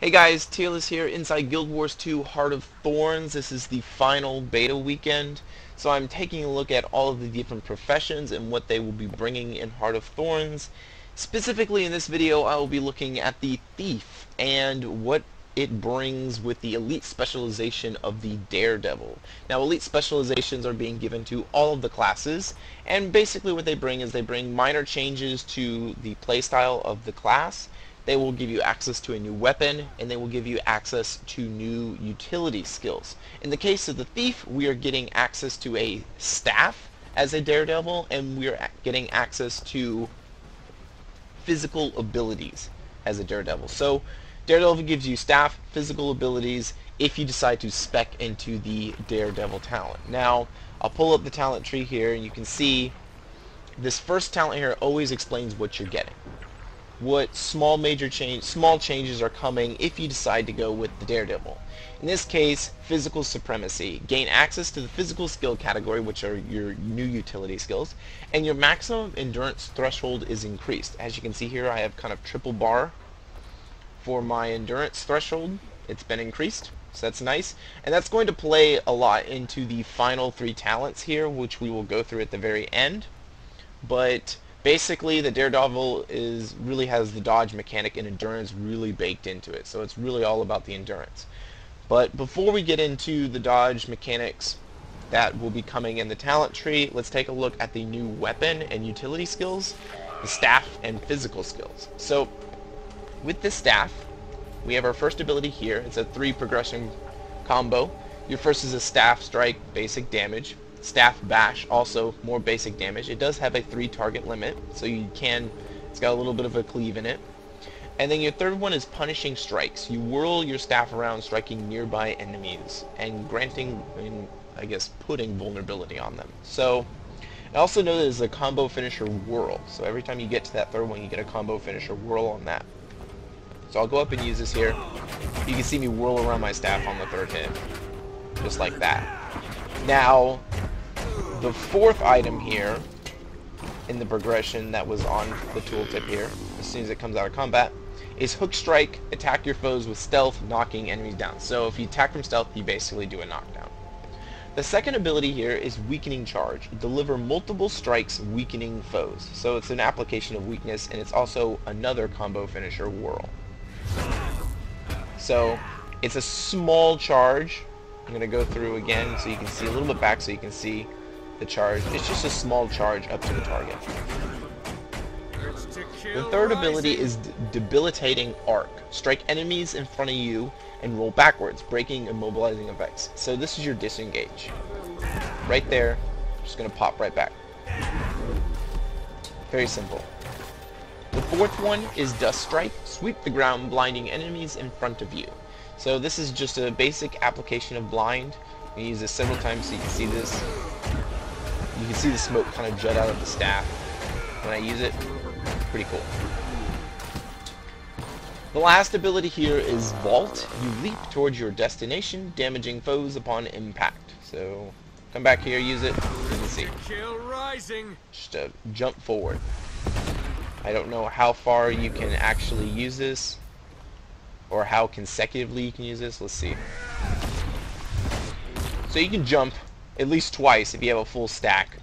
Hey guys, Tearless here inside Guild Wars 2 Heart of Thorns. This is the final beta weekend, so I'm taking a look at all of the different professions and what they will be bringing in Heart of Thorns. Specifically in this video I will be looking at the Thief and what it brings with the elite specialization of the Daredevil. Now elite specializations are being given to all of the classes, and basically what they bring is they bring minor changes to the playstyle of the class. They will give you access to a new weapon, and they will give you access to new utility skills. In the case of the Thief, we are getting access to a staff as a Daredevil, and we are getting access to physical abilities as a Daredevil. So Daredevil gives you staff, physical abilities, if you decide to spec into the Daredevil talent. Now, I'll pull up the talent tree here, and you can see this first talent here always explains what you're getting. What small changes are coming if you decide to go with the Daredevil. In this case, physical supremacy. Gain access to the physical skill category, which are your new utility skills, and your maximum endurance threshold is increased. As you can see here, I have kind of triple bar for my endurance threshold. It's been increased, so that's nice. And that's going to play a lot into the final three talents here, which we will go through at the very end. But basically, the Daredevil really has the dodge mechanic and endurance really baked into it, so it's really all about the endurance. But before we get into the dodge mechanics that will be coming in the talent tree, let's take a look at the new weapon and utility skills, the staff and physical skills. So with the staff, we have our first ability here. It's a 3 progression combo. Your first is a staff strike, basic damage. Staff bash, also more basic damage. It does have a 3 target limit, so it's got a little bit of a cleave in it. And then your third one is punishing strikes. You whirl your staff around, striking nearby enemies and granting, I guess, putting vulnerability on them. So I also know there's a combo finisher whirl. So every time you get to that third one, you get a combo finisher whirl on that. So I'll go up and use this here. You can see me whirl around my staff on the third hit, just like that. Now, the fourth item here in the progression that was on the tooltip here, as soon as it comes out of combat, is Hook Strike. Attack your foes with stealth, knocking enemies down. So if you attack from stealth, you basically do a knockdown. The second ability here is Weakening Charge. Deliver multiple strikes, weakening foes. So it's an application of weakness, and it's also another combo finisher whirl. So it's a small charge. I'm going to go through again so you can see a little bit back so you can see the charge. It's just a small charge up to the target. The third ability is Debilitating Arc. Strike enemies in front of you and roll backwards, breaking immobilizing effects. So this is your disengage. Right there, just going to pop right back. Very simple. The fourth one is Dust Strike. Sweep the ground, blinding enemies in front of you. So this is just a basic application of blind. You use this several times so you can see this. You can see the smoke kind of jut out of the staff when I use it. Pretty cool. The last ability here is Vault. You leap towards your destination, damaging foes upon impact. So come back here, use it. You can see. Just a jump forward. I don't know how far you can actually use this, or how consecutively you can use this. Let's see. So you can jump at least twice if you have a full stack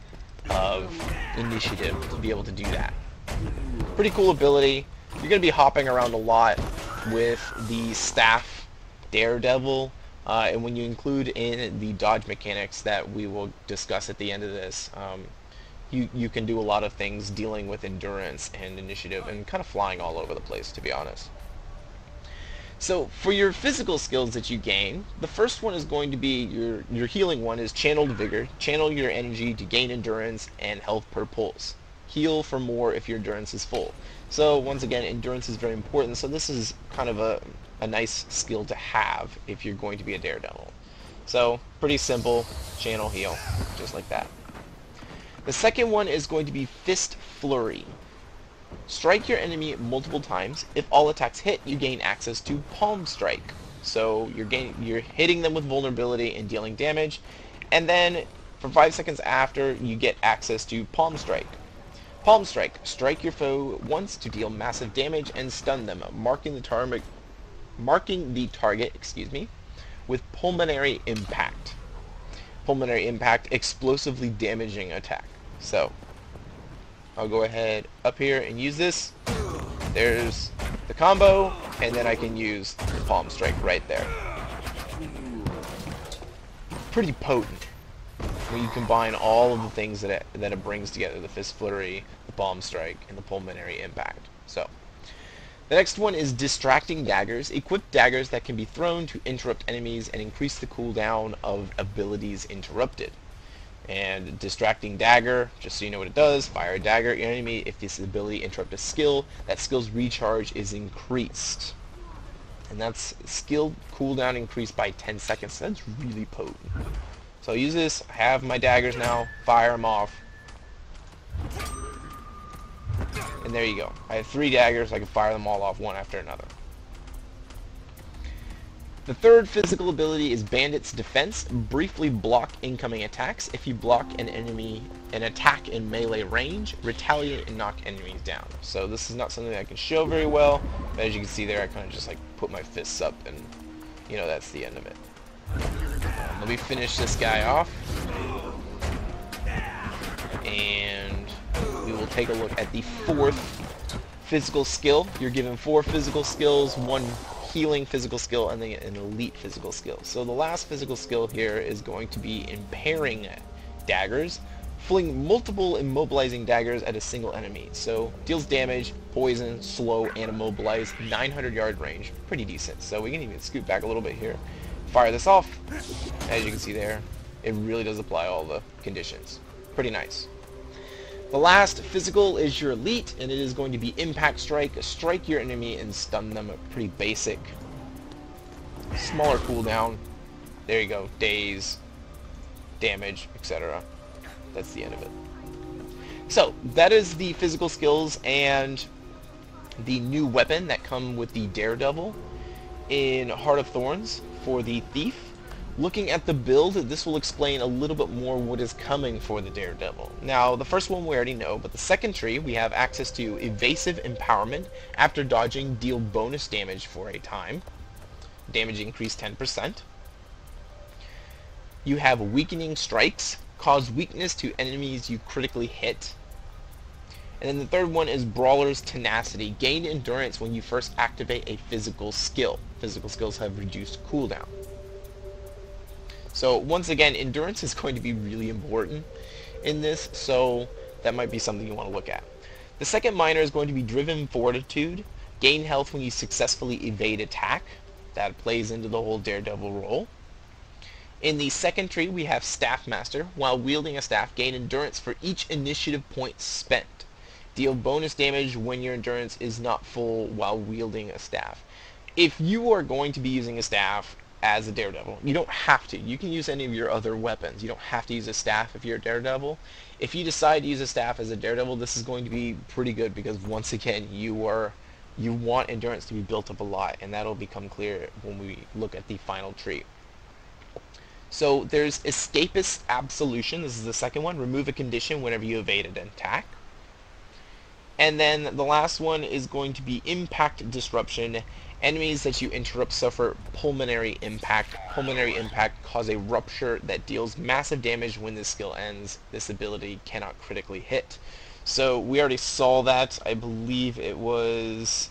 of initiative to be able to do that. Pretty cool ability. You're going to be hopping around a lot with the staff Daredevil, and when you include in the dodge mechanics that we will discuss at the end of this, you can do a lot of things dealing with endurance and initiative and kind of flying all over the place, to be honest. So for your physical skills that you gain, the first one is going to be your healing one is Channeled Vigor. Channel your energy to gain endurance and health per pulse. Heal for more if your endurance is full. So once again, endurance is very important, so this is kind of a nice skill to have if you're going to be a Daredevil. So pretty simple, channel heal, just like that. The second one is going to be Fist Flurry. Strike your enemy multiple times. If all attacks hit, you gain access to Palm Strike. So you're hitting them with vulnerability and dealing damage. And then for 5 seconds after, you get access to Palm Strike. Palm Strike. Strike your foe once to deal massive damage and stun them, marking the target marking the target, with pulmonary impact. Pulmonary impact, explosively damaging attack. So, I'll go ahead up here and use this. There's the combo, and then I can use the palm strike right there. Pretty potent when you combine all of the things that it brings together: the fist flurry, the palm strike, and the pulmonary impact. So, the next one is distracting daggers. Equip daggers that can be thrown to interrupt enemies and increase the cooldown of abilities interrupted. And distracting dagger, just so you know what it does, fire a dagger at your enemy. If this ability interrupts a skill, that skill's recharge is increased. And that's skill cooldown increased by 10 seconds. That's really potent. So I'll use this. I have my daggers now. Fire them off. And there you go. I have 3 daggers. I can fire them all off one after another. The third physical ability is Bandit's Defense. Briefly block incoming attacks. If you block an attack in melee range, retaliate and knock enemies down. So this is not something that I can show very well, but as you can see there, I kind of just like put my fists up and, you know, that's the end of it. Let me finish this guy off. And we will take a look at the 4th physical skill. You're given 4 physical skills, 1 healing physical skill, and then an elite physical skill. So the last physical skill here is going to be impairing daggers, fling multiple immobilizing daggers at a single enemy. So deals damage, poison, slow, and immobilize, 900-yard range. Pretty decent. So we can even scoot back a little bit here. Fire this off. As you can see there, it really does apply all the conditions. Pretty nice. The last physical is your elite, and it is going to be Impact Strike. Strike your enemy and stun them. Pretty basic. Smaller cooldown. There you go. Daze, damage, etc. That's the end of it. So, that is the physical skills and the new weapon that come with the Daredevil in Heart of Thorns for the Thief. Looking at the build, this will explain a little bit more what is coming for the Daredevil. Now, the first one we already know, but the second tree, we have access to Evasive Empowerment. After dodging, deal bonus damage for a time. Damage increased 10%. You have Weakening Strikes. Cause weakness to enemies you critically hit. And then the third one is Brawler's Tenacity. Gain endurance when you first activate a physical skill. Physical skills have reduced cooldown. So once again, endurance is going to be really important in this, so that might be something you want to look at. The second minor is going to be Driven Fortitude. Gain health when you successfully evade attack. That plays into the whole Daredevil role. In the second tree, we have Staff Master. While wielding a staff, gain endurance for each initiative point spent. Deal bonus damage when your endurance is not full while wielding a staff. If you are going to be using a staff as a Daredevil, you don't have to. You can use any of your other weapons. You don't have to use a staff if you're a Daredevil. If you decide to use a staff as a Daredevil, this is going to be pretty good because once again, you want endurance to be built up a lot, and that'll become clear when we look at the final tree. So there's Escapist Absolution. This is the second one. Remove a condition whenever you evade an attack. And then the last one is going to be Impact Disruption. Enemies that you interrupt suffer pulmonary impact. Pulmonary impact cause a rupture that deals massive damage when this skill ends. This ability cannot critically hit. So we already saw that. I believe it was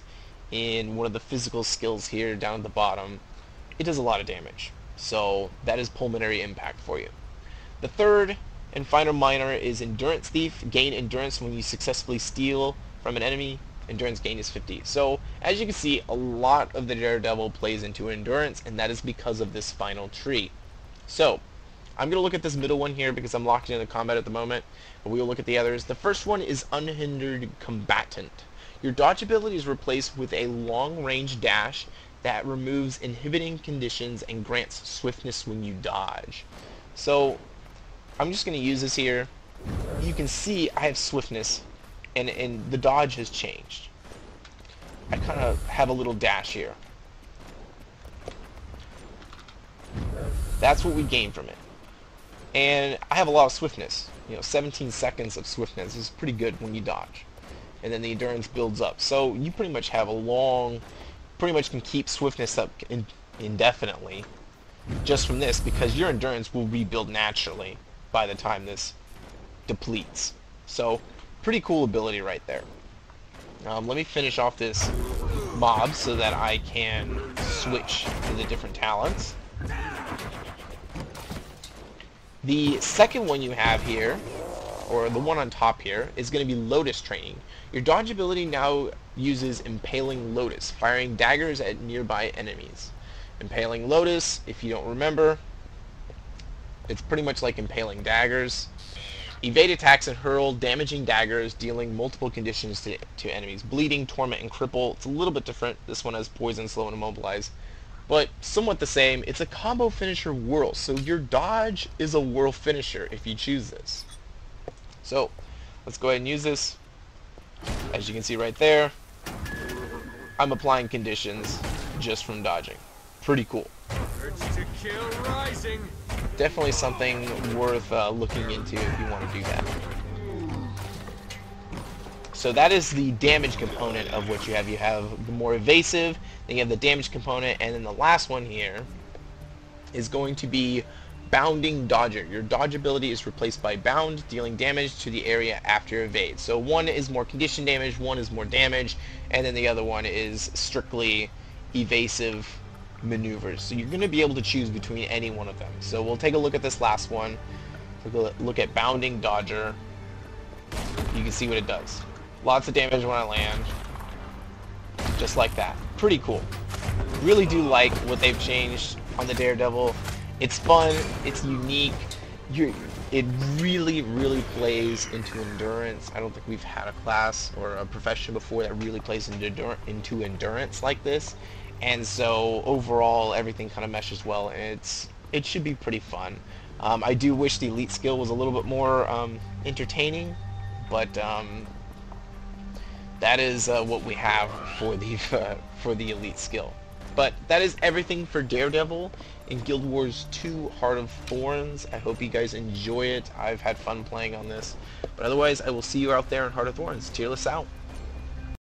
in one of the physical skills here down at the bottom. It does a lot of damage. So that is pulmonary impact for you. The third and final minor is Endurance Thief. Gain endurance when you successfully steal from an enemy. Endurance gain is 50. So as you can see, a lot of the Daredevil plays into endurance, and that is because of this final tree. So I'm going to look at this middle one here because I'm locked into combat at the moment, but we will look at the others. The first one is Unhindered Combatant. Your dodge ability is replaced with a long-range dash that removes inhibiting conditions and grants swiftness when you dodge. So I'm just going to use this here. You can see I have swiftness, and the dodge has changed. I kind of have a little dash here. That's what we gain from it. And I have a lot of swiftness. 17 seconds of swiftness is pretty good when you dodge. And then the endurance builds up. So you pretty much have a long pretty much can keep swiftness up indefinitely just from this, because your endurance will rebuild naturally by the time this depletes. So, pretty cool ability right there. Let me finish off this mob so that I can switch to the different talents. The second one you have here, or the one on top here, is going to be Lotus Training. Your dodge ability now uses Impaling Lotus, firing daggers at nearby enemies. Impaling Lotus, if you don't remember, it's pretty much like Impaling Daggers. Evade attacks and hurl damaging daggers, dealing multiple conditions to enemies. Bleeding, Torment, and Cripple. It's a little bit different. This one has Poison, Slow, and Immobilize. But somewhat the same. It's a combo finisher whirl, so your dodge is a whirl finisher if you choose this. So, let's go ahead and use this. As you can see right there, I'm applying conditions just from dodging. Pretty cool. Urge to kill rising. Definitely something worth looking into if you want to do that. So that is the damage component of what you have. You have the more evasive, then you have the damage component, and then the last one here is going to be Bounding Dodger. Your dodge ability is replaced by Bound, dealing damage to the area after evade. So one is more condition damage, one is more damage, and then the other one is strictly evasive maneuvers. So you're going to be able to choose between any one of them. So we'll take a look at this last one. Take a look at Bounding Dodger. You can see what it does. Lots of damage when I land. Just like that. Pretty cool. Really do like what they've changed on the Daredevil. It's fun, it's unique, it really plays into endurance. I don't think we've had a class or a profession before that really plays into endurance like this. And so overall everything kind of meshes well, and it should be pretty fun. I do wish the elite skill was a little bit more entertaining, but that is what we have for the elite skill. But that is everything for Daredevil in Guild Wars 2 Heart of Thorns. I hope you guys enjoy it. I've had fun playing on this. But otherwise, I will see you out there in Heart of Thorns. Tearless out.